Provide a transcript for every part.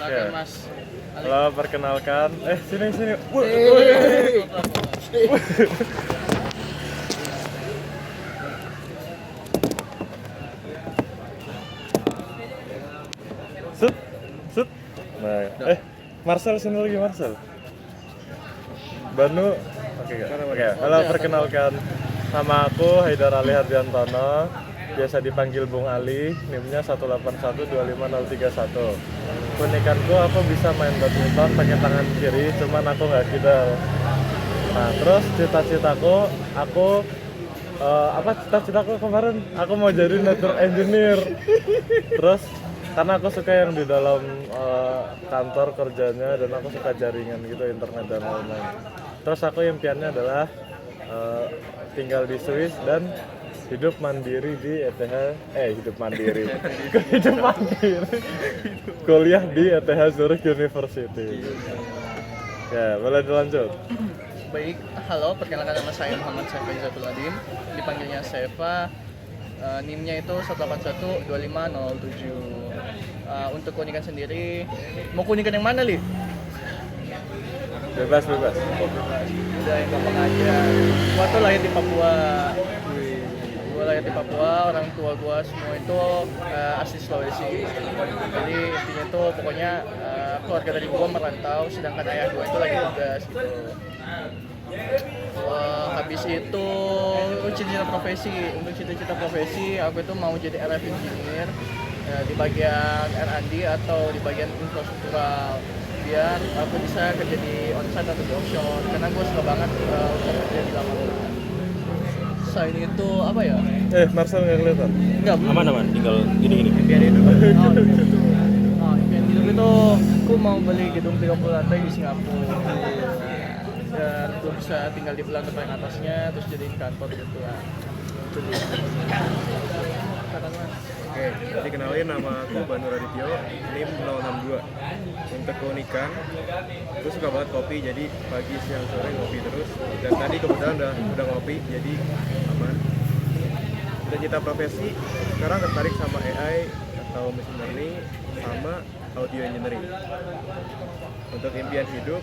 Silakan Mas. Halo, perkenalkan. Sini. Sut. Nah, Marcel sini lagi Marcel. Banu. Oke. Halo, perkenalkan. Nama aku Haidar Ali Hardiantono. Biasa dipanggil Bung Ali. NIM-nya 1812501. Keunikanku aku bisa main badminton pakai tangan kiri, cuman aku nggak kidal. Nah, terus cita-citaku cita-citaku kemarin aku mau jadi network engineer. Terus karena aku suka yang di dalam kantor kerjanya dan aku suka jaringan gitu, internet dan lain-lain. Terus aku impiannya adalah tinggal di Swiss dan hidup mandiri di ETH kuliah di ETH Zurich University. Ya, boleh dilanjut. Baik, halo, perkenalkan nama saya Muhammad Saifa Izatul Adin, dipanggilnya Saifa. NIM-nya itu 1812507. Untuk keunikan sendiri, mau keunikan yang mana, Li? Bebas. Udah yang gampang aja. Gua tuh lahir di Papua. Orang tua gua semua itu asli Sulawesi. Jadi intinya tuh pokoknya keluarga dari gua merantau, sedangkan ayah gua itu lagi tugas gitu. Habis itu cita-cita profesi aku itu mau jadi RF engineer di bagian R&D atau di bagian infrastruktural, biar aku bisa kerja di onsite atau di offshore karena gue suka banget untuk kerja di lapangan. Selain itu apa ya? Marcel nggak kelihatan? Enggak, Aman, tinggal gini. impian hidup. Impian hidup itu aku mau beli gedung 30 lantai di Singapura. Dan gue bisa tinggal di lantai paling atasnya terus jadiin kantor gitu lah. Oke, jadi kenalin nama aku Banu Radityo, NIM 062. Untuk keunikan, gue suka banget kopi, jadi pagi, siang, sore ngopi terus. Dan tadi kebetulan udah ngopi, jadi aman. Cita-cita profesi, sekarang tertarik sama AI atau machine learning sama audio engineering. Untuk impian hidup,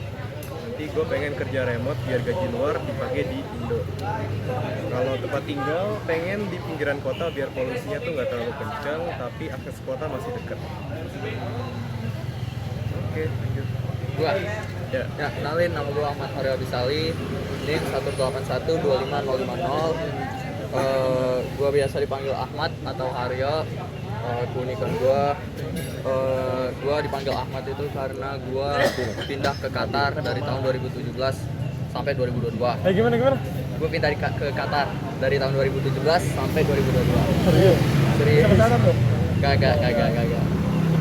nanti gue pengen kerja remote biar gaji luar dipakai di Indo. Kalau tempat tinggal pengen di pinggiran kota biar polusinya tuh nggak terlalu kencang tapi akses kota masih dekat. Oke, lanjut. Gua Ya. kenalin, nama gua Ahmad Haryo Abisali, NIM 1812550. Gua biasa dipanggil Ahmad atau Haryo. Keunikan gua dipanggil Ahmad itu karena gua pindah ke Qatar dari tahun 2017 sampai 2022. Gimana? Gue pindah ke Qatar dari tahun 2017 sampai 2022. Serius? Sebentar tuh? Kagak.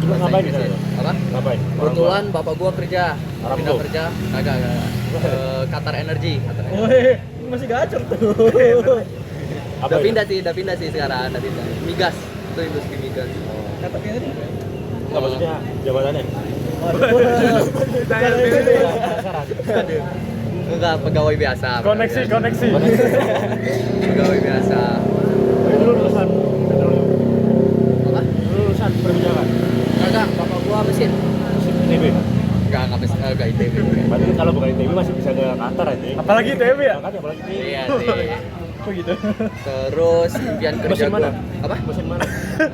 Cuma ngapain di sana? Apa? Ngapain? Kebetulan bapak gua kerja, Arab pindah Group? kerja. Kagak. Qatar Energy. Masih gacor tuh. Udah pindah sih sekarang, udah pindah. Migas, itu industri migas. Katanya tadi. Enggak, maksudnya jabatannya? Enggak, pegawai biasa. Koneksi. Pegawai biasa. Itu lulusan petroleum. Apa? Lulusan perbicaraan. Kagak, bapak gua mesin. ITB. Enggak ITB. Berarti kalau bukan ITB masih bisa ke Qatar aja. Apalagi ITB ya? Makanya apalagi ITB. Iya sih. Kok gitu? Terus impian kerja Mesin mana? gua. Apa? Mesin mana?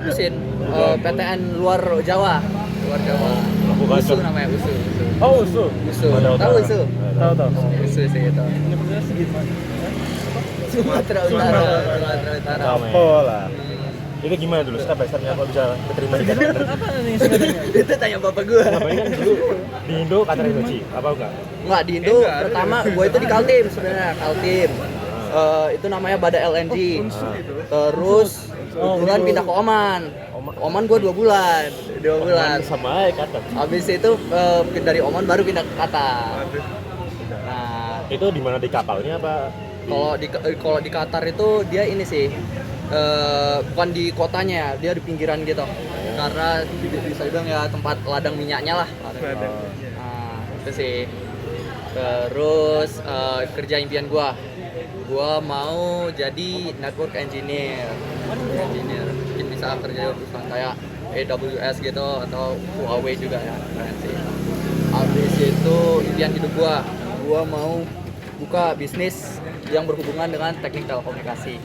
Mesin PTN luar Jawa. Aku USU gacor. namanya, USU. Oh, USU. USU. Padahal Tahu USU? Tahu. USU sih itu. Universitas segimana? Sumatera Utara. Apa lah? Itu gimana dulu? Step by stepnya kok bisa keterima di Qatar? Apa nih sebenarnya? Itu tanya bapak gua. Ngapain kan dulu di Indo Qatar Energy? Apa enggak? Enggak, di Indo pertama gua itu di Kaltim sebenarnya, Kaltim. Itu namanya Bada LNG. Terus bulan pindah ke Oman. Oman gua 2 bulan. Sama aja Qatar. Habis itu dari Oman baru pindah ke Qatar. Nah, Itu di mana, di kapalnya apa? kalau di Qatar itu dia ini sih bukan di kotanya, dia di pinggiran gitu. Karena bisa dibilang ya tempat ladang minyaknya lah. Nah, itu sih. Terus kerja impian gua mau jadi network engineer. Mungkin bisa kerja di perusahaan kayak AWS gitu atau Huawei juga ya, keren sih. Habis itu impian hidup gua mau buka bisnis yang berhubungan dengan teknik telekomunikasi.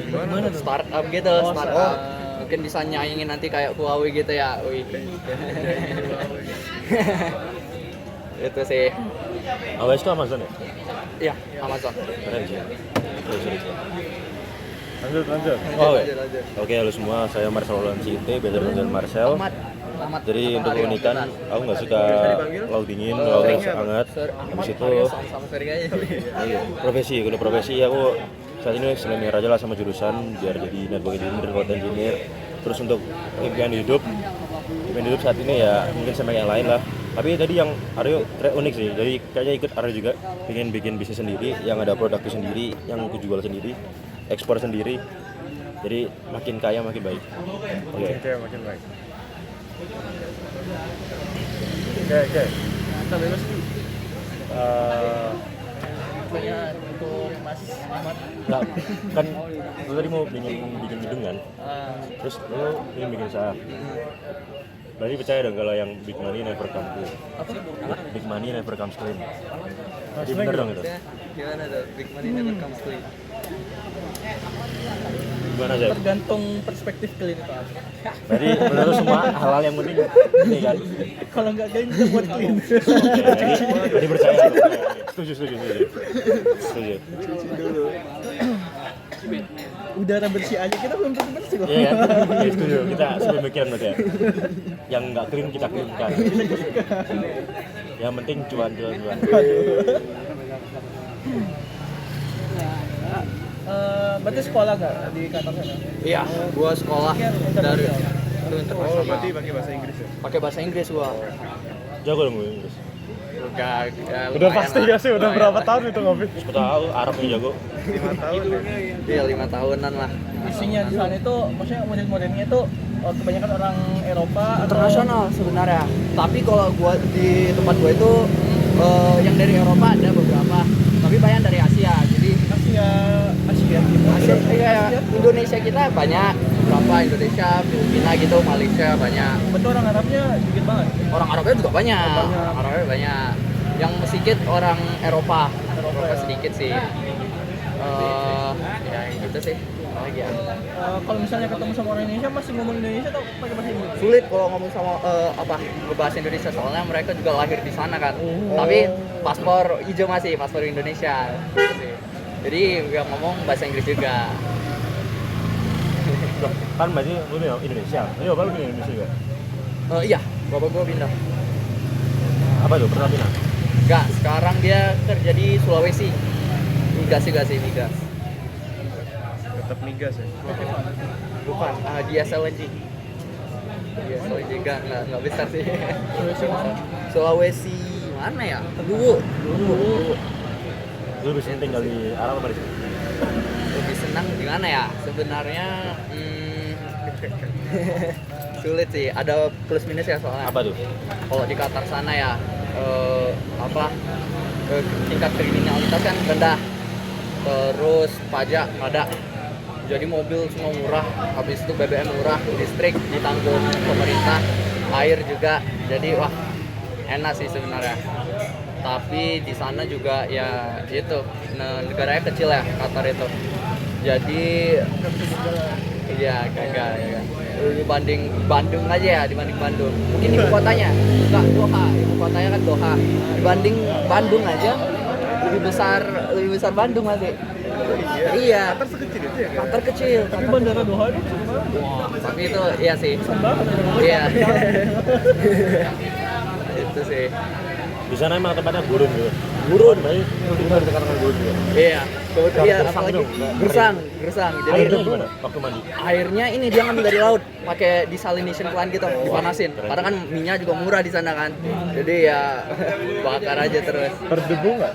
Gimana tuh? Startup gitu, startup. Mungkin bisa nyaingin nanti kayak Huawei gitu ya. Wih. Itu sih. AWS itu Amazon ya? Iya, Amazon. Keren sih. Terus. Lanjut. Oh, Lanjut, lanjut. oke, halo semua, saya Marcel Olancinte, biasa dipanggil Marcel. Ahmad. Jadi untuk Matahari keunikan, Rambutan. aku nggak suka laut dingin, laut hangat. Habis itu, Sama sering aja. iya, profesi aku saat ini senior aja lah sama jurusan biar jadi network engineer, cloud engineer. Terus untuk impian hidup saat ini ya mungkin sama yang lain lah. Tapi tadi yang Aryo unik sih, jadi kayaknya ikut Aryo juga pengen bikin bisnis sendiri, yang ada produknya sendiri, yang aku jual sendiri, ekspor sendiri. Jadi makin kaya makin baik. Oke. Makin baik. Oke. Kita bebas sih. Eh, Banyak untuk Mas Ahmad. Nggak, kan lu tadi mau bikin gedung kan, terus lu ingin bikin usaha. Berarti percaya dong kalau yang big money never come clean. Big money never comes clean. Jadi bener dong itu. Gimana tuh? Big money never comes clean. Gimana aja? Tergantung perspektif clean itu apa. Berarti menurut semua hal-hal yang penting ini kan. Kalau nggak clean kita buat clean. Oke, jadi percaya. Setuju. Udara bersih aja kita belum tentu bersih kok. Iya kan? Oke, setuju. Kita sepemikiran berarti ya. Yang nggak clean kita cleankan. Yang penting cuan. Berarti sekolah nggak di kantor sana? Iya, gua sekolah dari Oh, internasional. berarti pakai bahasa Inggris ya? Pakai bahasa Inggris gua. Jago dong gue Inggris. Udah udah pasti gak sih? Udah berapa tahun itu ngopi? Sepuluh tahu Arabnya jago. 5 tahun ya? Iya, 5 tahunan lah. Isinya di sana itu, maksudnya model-modelnya itu kebanyakan orang Eropa Internasional sebenarnya. Tapi kalau gua di tempat gua itu yang dari Eropa ada beberapa, tapi banyak dari Asia. Jadi Asia gitu. Asia, Indonesia kita banyak, berapa Indonesia, Filipina gitu, Malaysia banyak. Betul orang Arabnya dikit banget. Orang Arabnya juga banyak. Banyak. Arabnya banyak. Yang sedikit orang Eropa ya. sedikit sih. Ya gitu sih. Apa lagi ya? Kalau misalnya ketemu sama orang Indonesia masih ngomong Indonesia atau pakai bahasa Inggris? Sulit kalau ngomong sama ngebahas Indonesia soalnya mereka juga lahir di sana kan. Tapi paspor hijau masih, paspor Indonesia. Gitu sih. Jadi yang ngomong bahasa Inggris juga. Loh, kan berarti lu nih Indonesia. Ini bapak lu pindah Indonesia juga. Iya, bapak gua pindah. Apa tuh? Pernah pindah? Enggak, sekarang dia kerja di Sulawesi. Migas. Tetap migas ya? Bukan, dia SLNG. Dia SLNG enggak besar sih. Sulawesi mana? Sulawesi mana ya? Dulu. Lu lebih seneng tinggal di Arab apa di sini? Lebih senang di mana ya? Sebenarnya sulit sih. Ada plus minus ya soalnya. Apa tuh? Kalau di Qatar sana ya tingkat kriminalitas kan rendah. Terus pajak ada. Jadi mobil semua murah, habis itu BBM murah, listrik ditanggung pemerintah, air juga. Jadi wah, enak sih sebenarnya. Tapi di sana juga ya itu negaranya kecil ya, Qatar itu. Jadi iya kagak ya. Dibanding Bandung aja ya, dibanding Bandung. Mungkin ibu kotanya, enggak Doha, ibu kotanya kan Doha. Dibanding Bandung aja lebih besar Bandung masih. Iya. Qatar sekecil itu ya? Qatar kecil. Tapi bandara Doha itu gimana? Wah, tapi itu iya sih. Besar banget. Iya. Itu sih. Di sana emang tempatnya gurun gitu. Gurun, baik. Kita ditekankan gurun juga. Iya. Iya, Gersang apalagi dong. gersang. Jadi Airnya gimana? Waktu mandi? airnya ini dia ngambil dari laut, pakai desalination plant gitu, dipanasin. Karena kan minyak juga murah di sana kan. Jadi ya bakar aja terus. Berdebu nggak?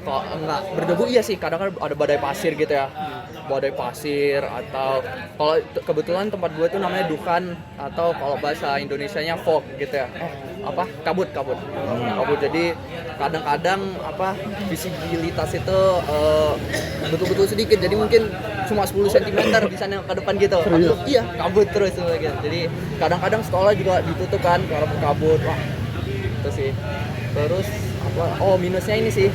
Kok enggak berdebu iya sih, kadang kan ada badai pasir gitu ya. Badai pasir atau kalau kebetulan tempat gue tuh namanya Dukhan atau kalau bahasa Indonesianya fog gitu ya. kabut. Jadi kadang-kadang visibilitas itu betul-betul sedikit, jadi mungkin cuma 10 cm di sana ke depan gitu. Iya, kabut terus gitu. Jadi kadang-kadang sekolah juga ditutup kan karena kabut. Wah, itu sih. Terus minusnya ini sih,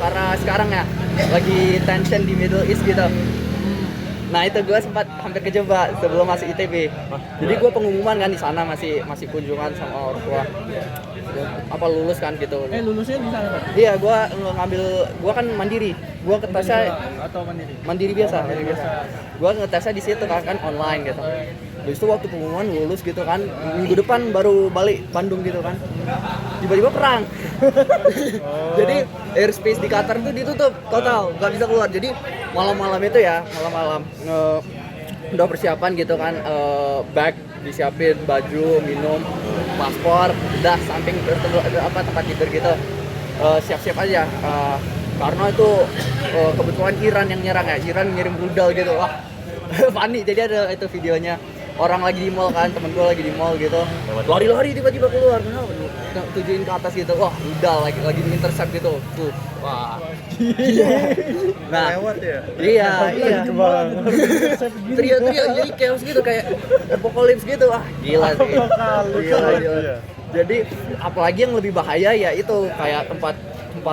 karena sekarang ya lagi tension di Middle East gitu. Nah itu gue sempat hampir kejebak sebelum masuk ITB. Jadi gue pengumuman kan di sana masih kunjungan sama orang tua. Lulus kan gitu. Lulusnya di sana Pak? Iya, gue kan mandiri. Gue ketesnya Atau mandiri? mandiri biasa. Gue ngetesnya di situ kan online gitu. Habis itu waktu pengumuman lulus gitu kan, minggu depan baru balik Bandung gitu kan. Tiba-tiba perang. Jadi airspace di Qatar tuh ditutup total, nggak bisa keluar. Jadi malam-malam itu ya, udah persiapan gitu kan, bag disiapin, baju, minum, paspor, udah samping tempat tidur gitu. Siap-siap aja. Karena itu kebetulan Iran yang nyerang ya, Iran ngirim rudal gitu. Wah, panik. Jadi ada itu videonya. Orang lagi di mall kan, temen gue lagi di mall gitu, lari-lari tiba-tiba keluar, tujuin ke atas gitu, wah udah lagi di-intercept gitu, tuh, wah, nah, Lewat ya? iya, teriak-teriak jadi chaos gitu kayak apocalypse gitu, wah gila sih, gila. Jadi apalagi yang lebih bahaya ya itu kayak tempat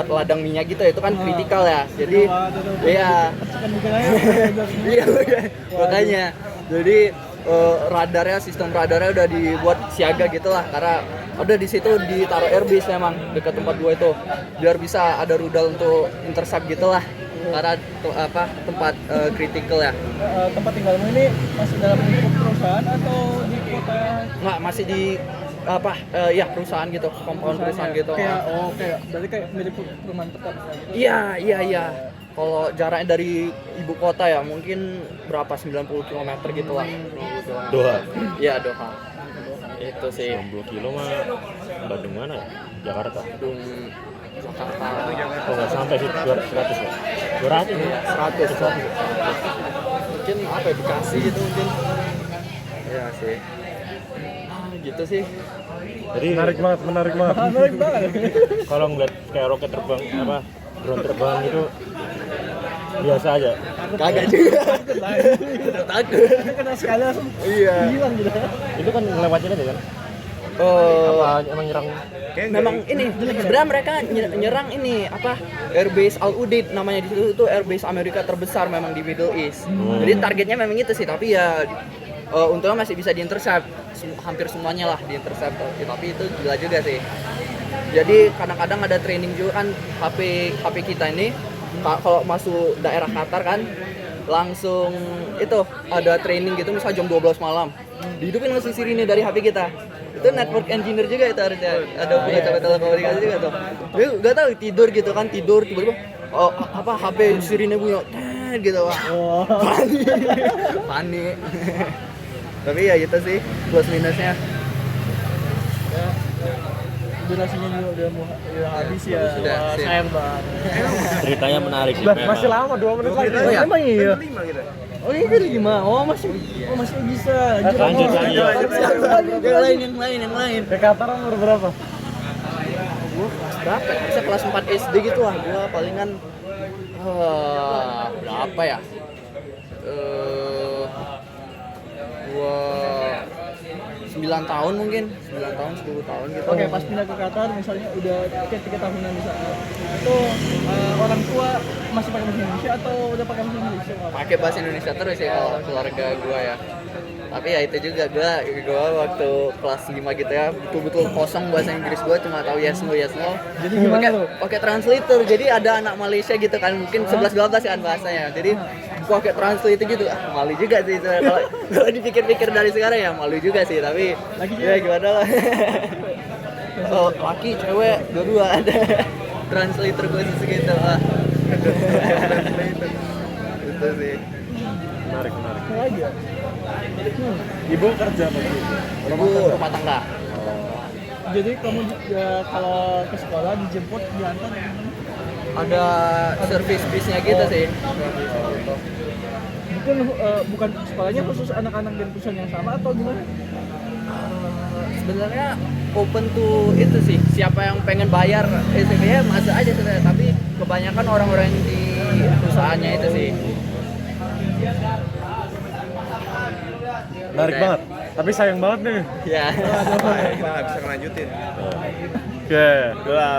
ladang minyak gitu, itu kan kritikal ya, jadi, iya, makanya, jadi sistem radarnya udah dibuat siaga gitu lah, karena ada di situ ditaruh airbase memang dekat tempat gua itu biar bisa ada rudal untuk intercept gitu lah, karena tempat kritikal ya. Tempat tinggalmu ini masih dalam lingkup perusahaan atau di kota? Nggak, masih di perusahaan gitu, compound perusahaan gitu. Berarti kayak mirip perumahan tetap gitu. Iya. Kalau jaraknya dari ibu kota ya mungkin berapa 90 km gitu lah. Doha. Iya, Doha. Itu sih. 90 kilo mah Bandung mana ya? Jakarta. Bandung, Jakarta. Oh nggak sampai sih 100 ya? 200 ya? 100. Mungkin Bekasi gitu mungkin. Iya sih. Gitu sih. Jadi Menarik banget. kalau ngeliat kayak roket terbang drone terbang gitu biasa aja. Kagak juga. Takut. Kena sekali langsung Iya. hilang gitu. Itu kan ngelewatin aja kan? Emang nyerang? Memang ini sebenarnya mereka nyerang ini airbase Al Udeid namanya, di situ itu airbase Amerika terbesar memang di Middle East. Jadi targetnya memang itu sih, tapi ya untungnya masih bisa diintercept, hampir semuanya lah diintercept. Tapi itu gila juga sih. Jadi kadang-kadang ada training juga kan, HP kita ini kalau masuk daerah Qatar kan langsung itu ada training gitu, misal jam 12 malam dihidupin mesin sirine dari HP kita. Itu network engineer juga itu harusnya, ada punya telekomunikasi juga tuh. Dia nggak tahu tidur tiba-tiba HP sirine bunyi gitu, wah panik. Tapi ya gitu sih plus minusnya. Durasinya juga udah habis ya. Sudah, Wah, sip. sayang banget. Ceritanya menarik sih. Masih lama 2 menit lagi. Oh, iya? Emang iya. 5 gitu. Oh ini kan 5. Masih bisa. Lanjut lagi. Yang lain. Ke Qatar umur berapa? Gue berapa ya? Bisa kelas 4 SD gitu lah. Gue palingan berapa ya? Gua 9 tahun mungkin, 9 tahun, 10 tahun gitu. Oke, pas pindah ke Qatar misalnya udah 3 tahunan di sana. Itu orang tua masih pakai bahasa Indonesia atau udah pakai bahasa Indonesia? Pakai bahasa Indonesia terus ya kalau keluarga gua ya. Tapi ya itu juga gua waktu kelas 5 gitu ya, betul-betul kosong bahasa Inggris gua, cuma tahu yes no. Jadi gimana tuh? Pakai translator. Jadi ada anak Malaysia gitu kan, mungkin 11 12 kan bahasanya. Jadi gua pakai translator gitu. Malu juga sih kalau dipikir-pikir dari sekarang ya, malu juga sih, tapi ya gimana lah. Oh, laki, cewek, dua-dua ada translator khusus gitu lah. Itu sih. Menarik. Lagi ya? Ibu kerja apa sih? Ibu rumah tangga. Jadi kamu kalau ke sekolah dijemput, diantar gimana? Ada service bisnya gitu sih. Bukan sekolahnya khusus anak-anak dan perusahaan yang sama atau gimana? Sebenarnya open to itu sih, siapa yang pengen bayar sebenarnya masuk aja sebenarnya, tapi kebanyakan orang-orang yang di perusahaannya itu sih. Menarik banget. Tapi sayang banget nih. Ya. Kita nggak bisa ngelanjutin. Oke, udah.